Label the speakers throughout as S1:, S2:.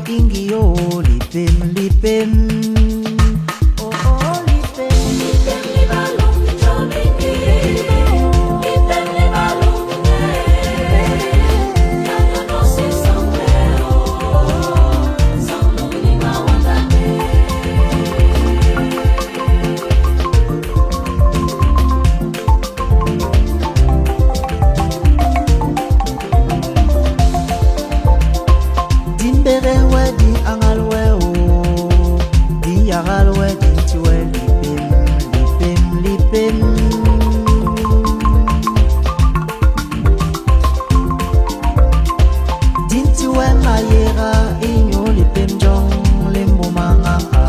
S1: ingio lipim lipim. Oh oh lipim lipim libalong jobingi. Lipim libalong Yanya no si sombrero. Sanglo ni mawandane. Dimbere wedi angalwe o. Di yagalwe dintiwe lipim lipim lipim. Dintiwe mayera inyo lipim jong limbo mangaka.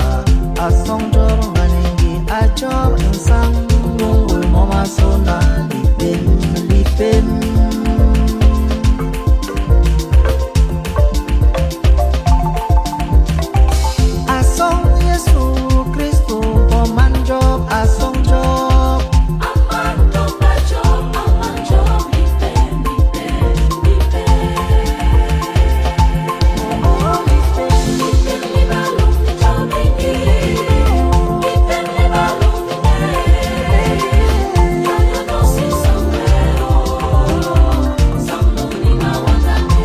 S1: Asong jor manengi ajor insang nungul moma sona lipim lipim. Asong Yesu Kristo poman job asong job.
S2: Aman job lipim lipim lipim.
S1: Oh lipim
S2: Lipim libalong jobingi. Lipim libalong Yanya no si sombrero. Sanglo ni mawandane.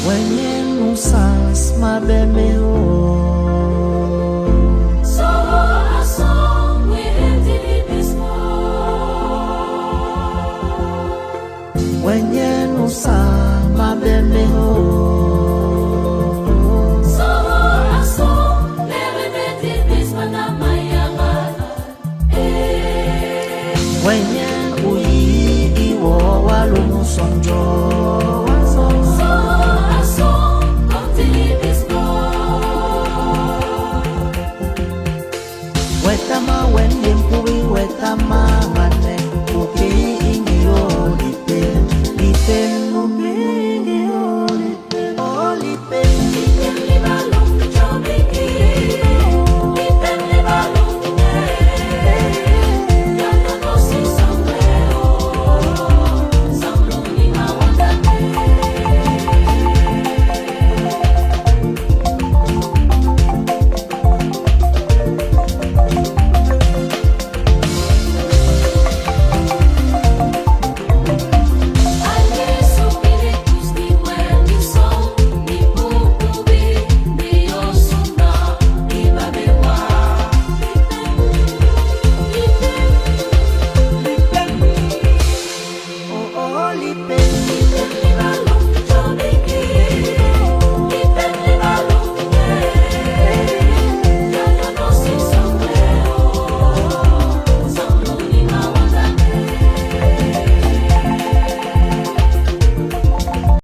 S1: wenye nusas mabeme o.
S2: So a song we ended this
S1: Wenye nusa mabeme o.
S2: So a song never did this manamayangala.
S1: Wenye uyi iwo walumusonjo.
S2: So a song continue this
S1: Wetama wenye mpui wetama mane. Uki ingio lipim lipim.